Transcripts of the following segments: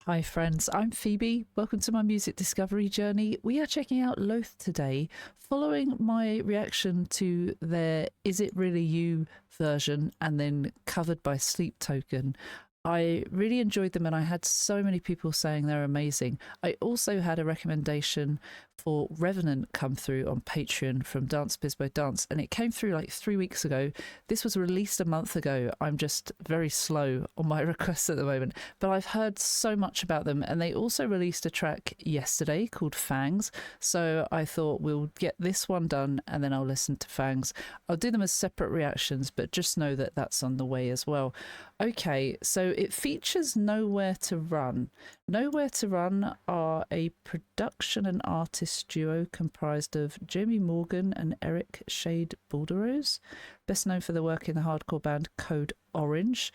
Hi friends, I'm Phoebe. Welcome to my music discovery journey. We are checking out Loathe today, following my reaction to their Is It Really You version and then covered by Sleep Token. I really enjoyed them and I had so many people saying they're amazing. I also had a recommendation for Revenant come through on Patreon from Dance Bizbo Dance, and it came through like 3 weeks ago. This was released a month ago. I'm just very slow on my requests at the moment, but I've heard so much about them, and they also released a track yesterday called Fangs, so I thought we'll get this one done and then I'll listen to Fangs. I'll do them as separate reactions, but just know that that's on the way as well. Okay, so it features Nowhere to Run. Nowhere to Run are a production and artist duo comprised of Jamie Morgan and Eric Shade Balderose, best known for their work in the hardcore band Code Orange.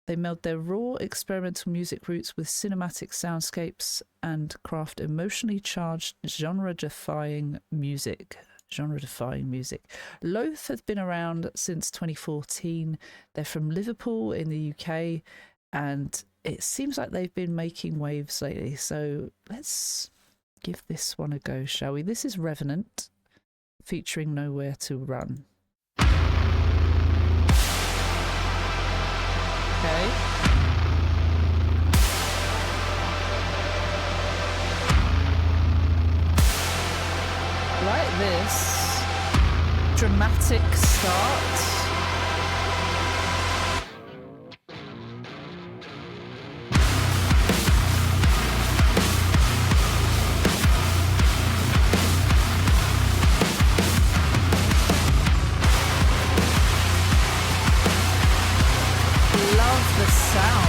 They meld their raw experimental music roots with cinematic soundscapes and craft emotionally charged genre-defying music. Loathe have been around since 2014. They're from Liverpool in the UK, and it seems like they've been making waves lately. So let's give this one a go, shall we? This is Revenant featuring Nowhere to Run. Okay. Like this dramatic start. Love the sound.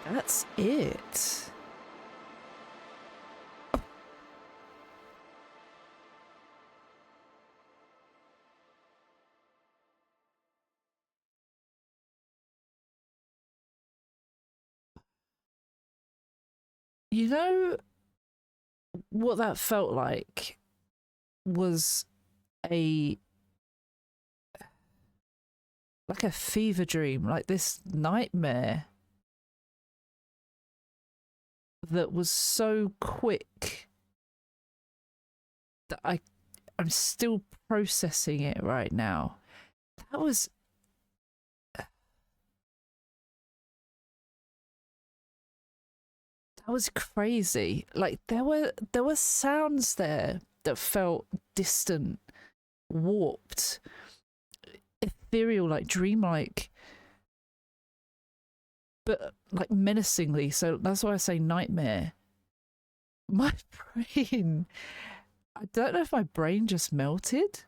That's it. You know what that felt like was a fever dream, like this nightmare that was so quick that I'm still processing it right now. That was crazy. Like there were sounds there that felt distant, warped, ethereal, like dreamlike, but like menacingly. So that's why I say nightmare. My brain, I don't know if my brain just melted.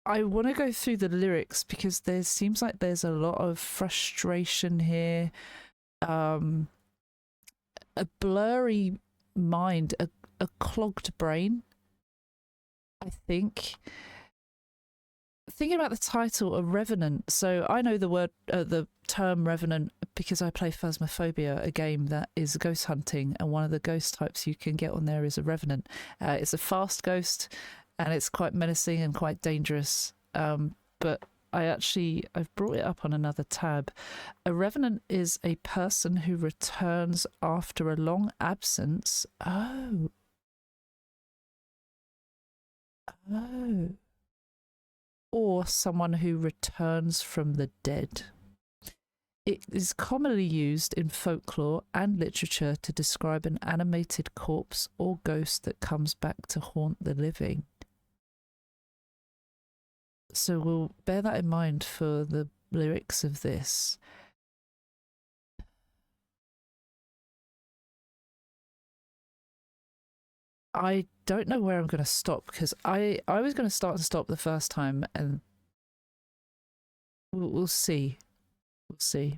I want to go through the lyrics because there seems like there's a lot of frustration here, a blurry mind, a clogged brain, I think. Thinking about the title, a revenant. So I know the term revenant because I play Phasmophobia, a game that is ghost hunting, and one of the ghost types you can get on there is a revenant. It's a fast ghost, and it's quite menacing and quite dangerous. But I've brought it up on another tab. A revenant is a person who returns after a long absence. Oh. Or someone who returns from the dead. It is commonly used in folklore and literature to describe an animated corpse or ghost that comes back to haunt the living. So we'll bear that in mind for the lyrics of this. I don't know where I'm going to stop because I was going to start and stop the first time, and we'll see. We'll see.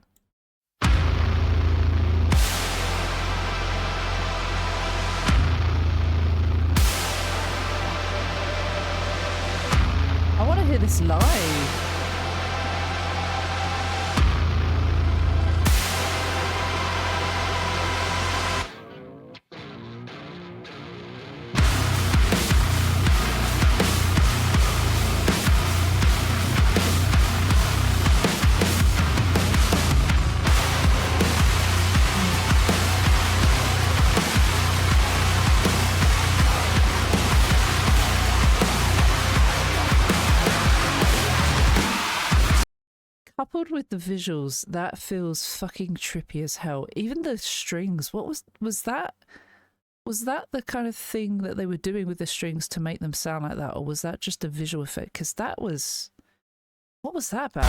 I want to hear this live. Coupled with the visuals, that feels fucking trippy as hell. Even the strings, what was that? Was that the kind of thing that they were doing with the strings to make them sound like that, or was that just a visual effect? Because that was... What was that about?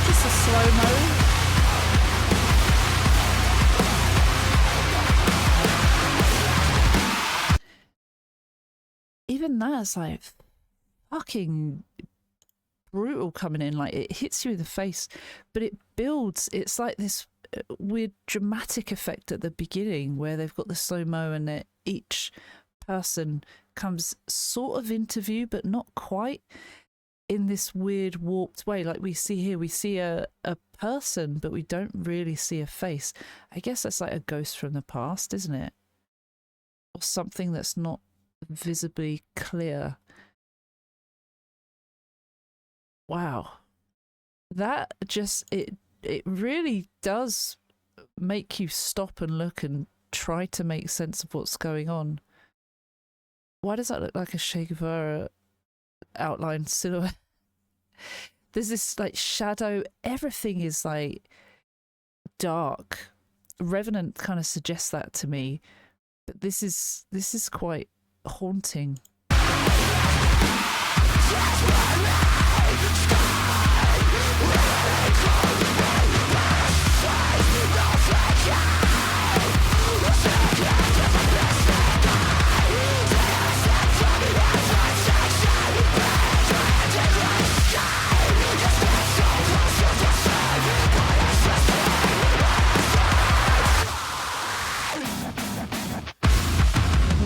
Just a slow-mo. Even that's like fucking brutal coming in. Like it hits you in the face, but it builds. It's like this weird dramatic effect at the beginning where they've got the slow-mo and each person comes sort of into view, but not quite, in this weird warped way. Like we see here, we see a person, but we don't really see a face. I guess that's like a ghost from the past, isn't it? Or something that's not visibly clear. Wow, that just it really does make you stop and look and try to make sense of what's going on. Why does that look like a Che Guevara outline silhouette? There's this like shadow, everything is like dark. Revenant kind of suggests that to me, but this is quite haunting.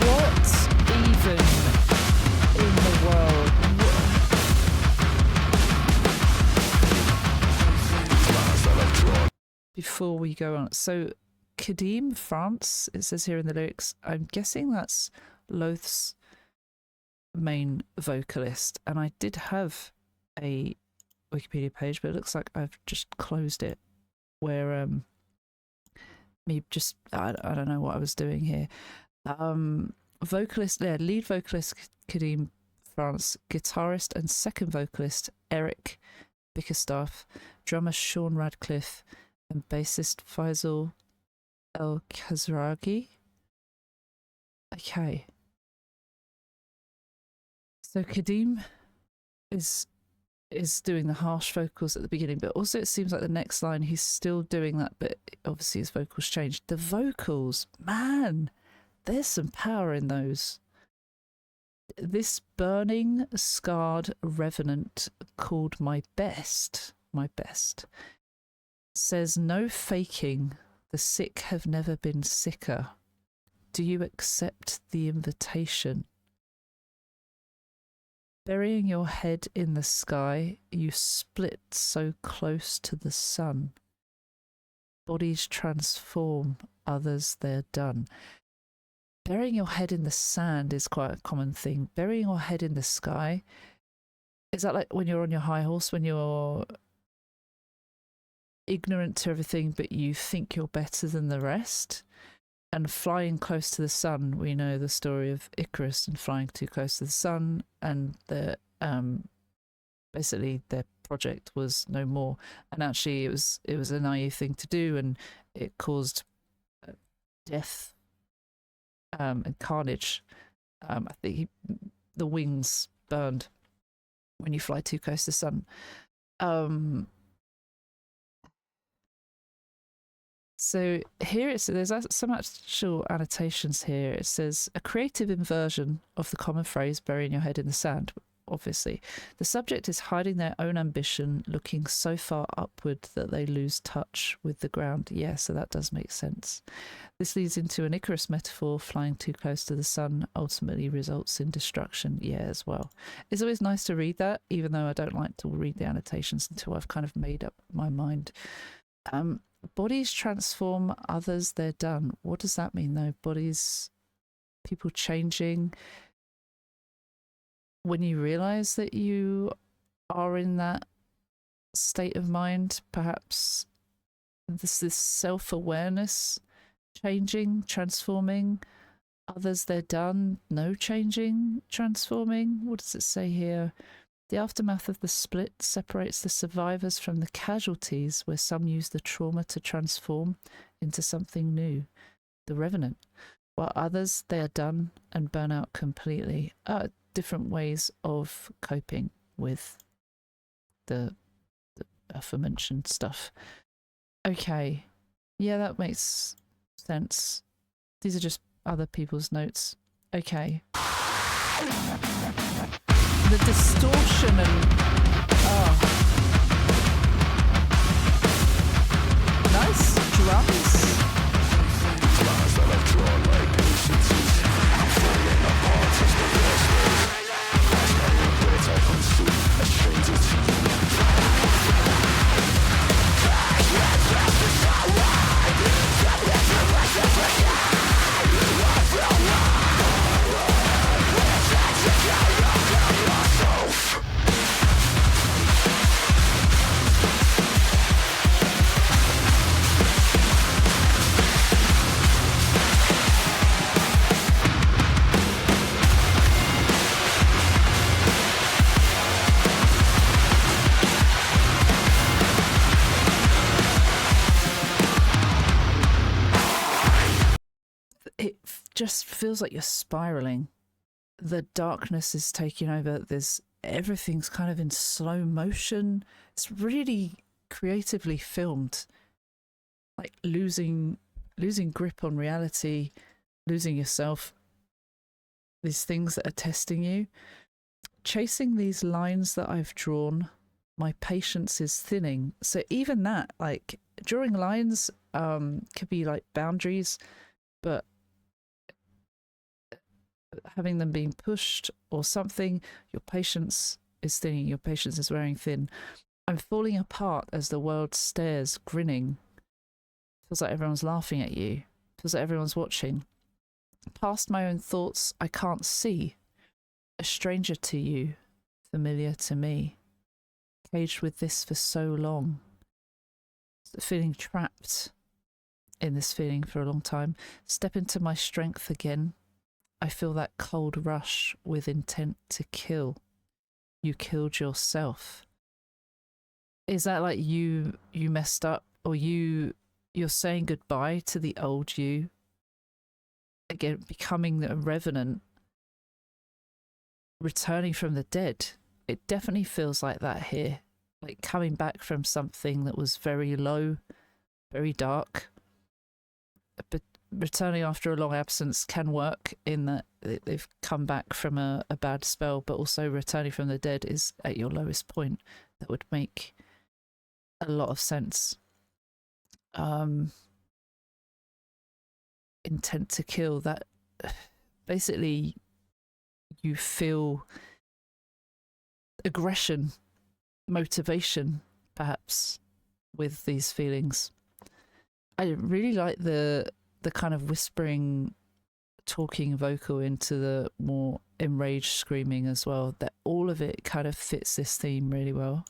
What even before we go on. So Kadim, France, it says here in the lyrics, I'm guessing that's Loathe's main vocalist. And I did have a Wikipedia page, but it looks like I've just closed it, where me just I don't know what I was doing here. Vocalist, yeah, lead vocalist Kadim France, guitarist and second vocalist Eric Bickerstaff, drummer Sean Radcliffe, and bassist Faisal El-Khazragi. Okay. So Kadim is doing the harsh vocals at the beginning, but also it seems like the next line he's still doing that, but obviously his vocals changed. The vocals, man, there's some power in those. This burning, scarred revenant called my best, says no faking, the sick have never been sicker. Do you accept the invitation? Burying your head in the sky, you split so close to the sun. Bodies transform, others they're done. Burying your head in the sand is quite a common thing. Burying your head in the sky, is that like when you're on your high horse, when you're ignorant to everything, but you think you're better than the rest? And flying close to the sun, we know the story of Icarus and flying too close to the sun, and the basically their project was no more. And actually, it was a naive thing to do, and it caused death and carnage. I think the wings burned when you fly too close to the sun. So here there's some actual annotations here. It says a creative inversion of the common phrase burying your head in the sand. Obviously, the subject is hiding their own ambition, looking so far upward that they lose touch with the ground. Yeah, so that does make sense. This leads into an Icarus metaphor. Flying too close to the sun ultimately results in destruction. Yeah, as well. It's always nice to read that, even though I don't like to read the annotations until I've kind of made up my mind. Bodies transform, others they're done. What does that mean though? Bodies, people changing. When you realize that you are in that state of mind, perhaps this self-awareness changing, transforming. Others they're done, no changing, transforming. What does it say here? The aftermath of the split separates the survivors from the casualties, where some use the trauma to transform into something new, the Revenant, while others, they are done and burn out completely. Different ways of coping with the aforementioned stuff. Okay, yeah, that makes sense. These are just other people's notes. Okay. The distortion and nice drums. It just feels like you're spiraling. The darkness is taking over. Everything's kind of in slow motion. It's really creatively filmed. Like losing grip on reality, losing yourself. These things that are testing you. Chasing these lines that I've drawn, my patience is thinning. So even that, like drawing lines, could be like boundaries, but having them being pushed or something, your patience is thinning, your patience is wearing thin. I'm falling apart as the world stares, grinning. Feels like everyone's laughing at you. Feels like everyone's watching. Past my own thoughts, I can't see. A stranger to you, familiar to me. Caged with this for so long. Feeling trapped in this feeling for a long time. Step into my strength again. I feel that cold rush with intent to kill. You killed yourself. Is that like you messed up, or you're saying goodbye to the old you? Again, becoming a revenant, returning from the dead. It definitely feels like that here. Like coming back from something that was very low, very dark. But returning after a long absence can work in that they've come back from a bad spell, but also returning from the dead is at your lowest point. That would make a lot of sense. Intent to kill, that basically you feel aggression, motivation, perhaps, with these feelings. I really like the kind of whispering, talking vocal into the more enraged screaming as well. That all of it kind of fits this theme really well.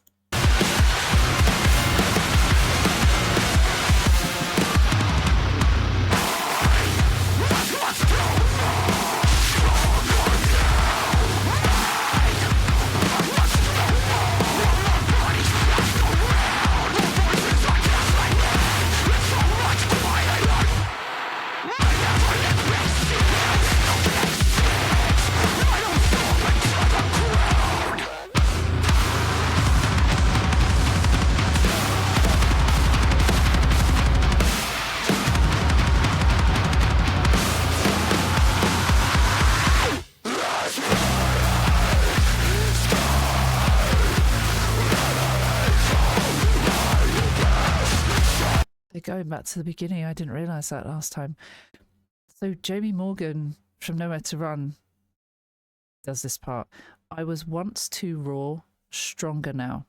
Going back to the beginning, I didn't realise that last time. So Jamie Morgan from Nowhere to Run does this part. I was once too raw, stronger now.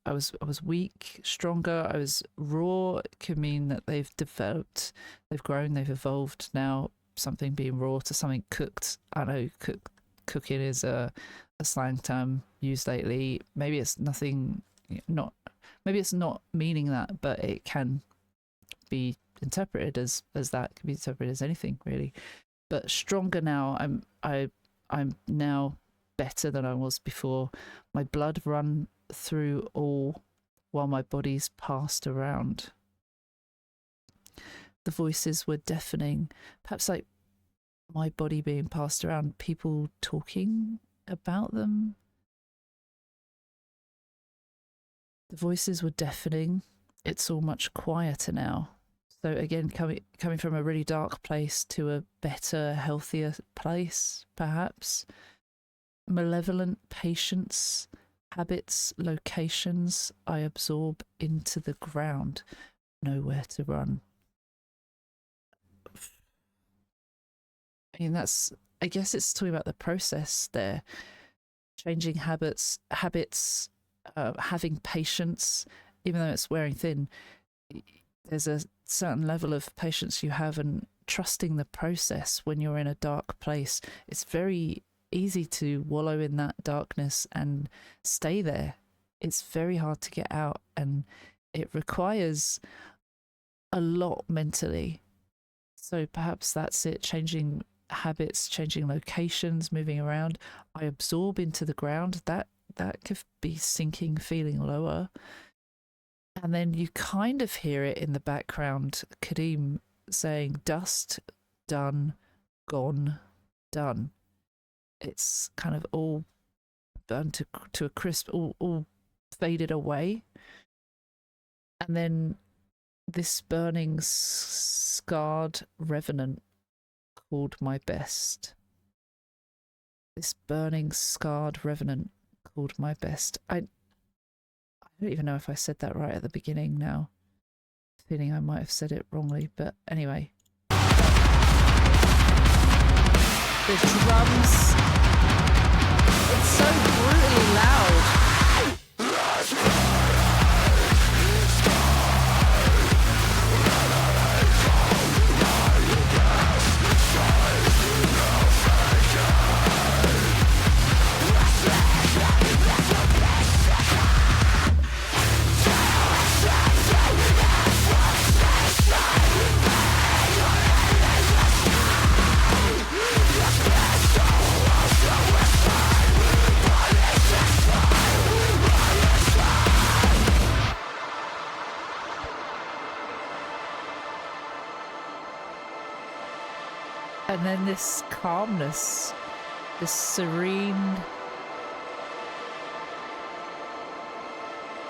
I was weak, stronger. I was raw. It could mean that they've developed, they've grown, they've evolved. Now something being raw to something cooked. I know cooking is a slang term used lately. Maybe it's nothing, maybe it's not meaning that, but it can be interpreted as that. It can be interpreted as anything really. But stronger now. I'm now better than I was before. My blood run through all while my body's passed around. The voices were deafening, perhaps like my body being passed around, people talking about them. The voices were deafening. It's all much quieter now. So again, coming from a really dark place to a better, healthier place, perhaps. Malevolent patience, habits, locations I absorb into the ground. Nowhere to run. I mean, I guess it's talking about the process there. Changing habits, having patience, even though it's wearing thin. There's a certain level of patience you have, and trusting the process when you're in a dark place. It's very easy to wallow in that darkness and stay there. It's very hard to get out, and it requires a lot mentally. So perhaps that's it, changing habits, changing locations, moving around. I absorb into the ground. That could be sinking, feeling lower. And then you kind of hear it in the background, Kadeem saying, dust, done, gone, done. It's kind of all burned to a crisp, all faded away. And then this burning, scarred revenant called my best. This burning, scarred revenant called my best. I don't even know if I said that right at the beginning now. Feeling I might have said it wrongly, but anyway. The drums. It's so brutally loud. And then this calmness, this serene,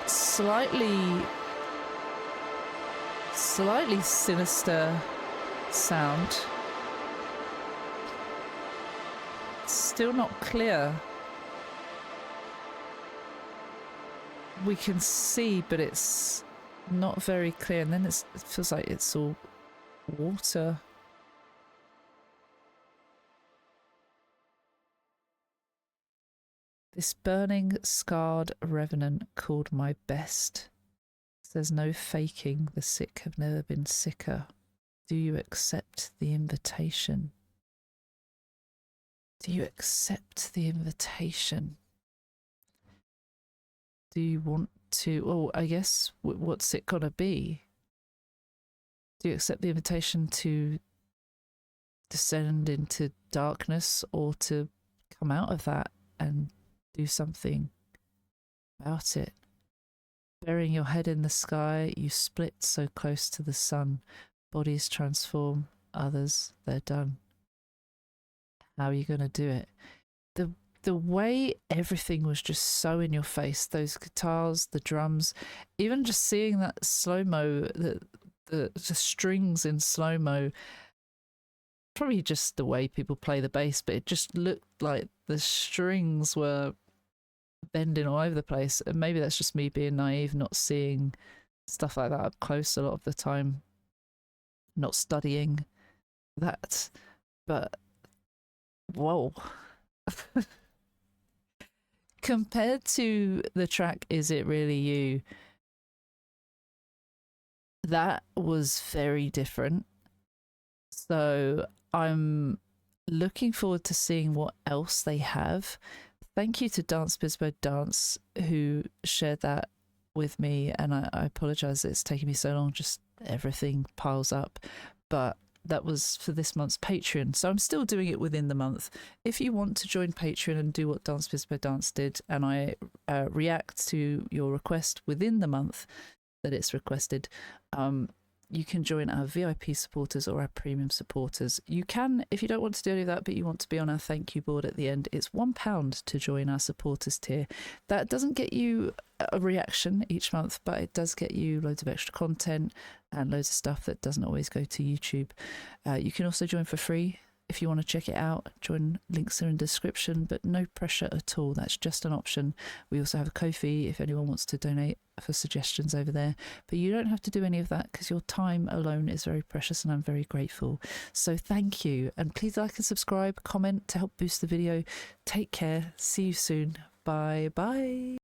slightly sinister sound. Still not clear. We can see, but it's not very clear. And then it feels like it's all water. This burning, scarred revenant called my best. There's no faking, the sick have never been sicker. Do you accept the invitation? Do you accept the invitation? Do you want to, oh, I guess, what's it gonna be? Do you accept the invitation to descend into darkness, or to come out of that and do something about it? Burying your head in the sky, you split so close to the sun. Bodies transform, others, they're done. How are you going to do it? The way everything was just so in your face, those guitars, the drums, even just seeing that slow-mo, the strings in slow-mo, probably just the way people play the bass, but it just looked like the strings were bending all over the place. And maybe that's just me being naive, not seeing stuff like that up close a lot of the time, not studying that. But whoa. Compared to the track Is It Really You, that was very different. So I'm looking forward to seeing what else they have. Thank you to Dance Bispo Dance, who shared that with me, and I apologize that it's taken me so long, just everything piles up. But that was for this month's Patreon, so I'm still doing it within the month. If you want to join Patreon and do what Dance Bispo Dance did, and I react to your request within the month that it's requested, you can join our VIP supporters or our premium supporters. You can, if you don't want to do any of that, but you want to be on our thank you board at the end, it's £1 to join our supporters tier. That doesn't get you a reaction each month, but it does get you loads of extra content and loads of stuff that doesn't always go to YouTube. You can also join for free if you want to check it out. Join, links are in the description, but no pressure at all. That's just an option. We also have a Ko-fi if anyone wants to donate, for suggestions over there, but you don't have to do any of that because your time alone is very precious, and I'm very grateful. So thank you, and please like and subscribe, comment to help boost the video. Take care, see you soon, bye bye.